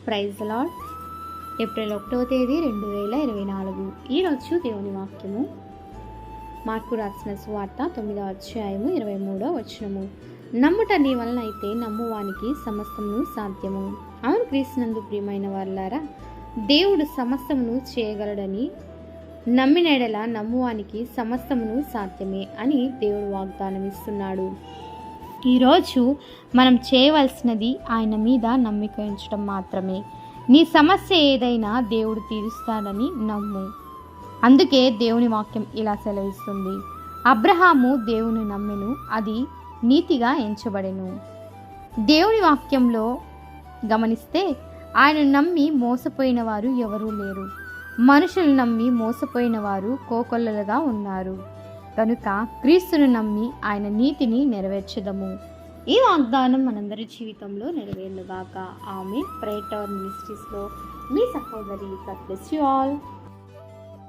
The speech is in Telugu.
Praise the lord. ఏప్రిల్ 1వ తేదీ 2024. ఈరోజు దేవుని వాక్యము మార్కు రాసిన సువార్త 9వ అధ్యాయము 23వ వచనము. నమ్ముట నీ వలన అయితే నమ్మువానికి సమస్తమును సాధ్యము. అవును క్రీస్తునందు ప్రియమైన వారులారా, దేవుడు సమస్తమును చేయగలడని నమ్మినెడల నమ్మువానికి సమస్తమును సాధ్యమే అని దేవుడు వాగ్దానం ఇస్తున్నాడు. ఈరోజు మనం చేయవలసినది ఆయన మీద నమ్మిక ఉంచడం మాత్రమే. నీ సమస్య ఏదైనా దేవుడు తీరుస్తాడని నమ్ము. అందుకే దేవుని వాక్యం ఇలా సెలవిస్తుంది, అబ్రహాము దేవుని నమ్మెను, అది నీతిగా ఎంచబడెను. దేవుని వాక్యంలో గమనిస్తే ఆయన నమ్మి మోసపోయిన వారు ఎవరూ లేరు. మనుషులు నమ్మి మోసపోయిన వారు కోకొల్లలుగా ఉన్నారు. కనుక క్రీస్తును నమ్మి ఆయన నీతిని నెరవేర్చదము. ఈ వాగ్దానం మనందరి జీవితంలో నెరవేరుగాక. ఆమెన్. ప్రేయర్ టవర్ మినిస్ట్రీస్లో మీ సహోదరి. God bless you all.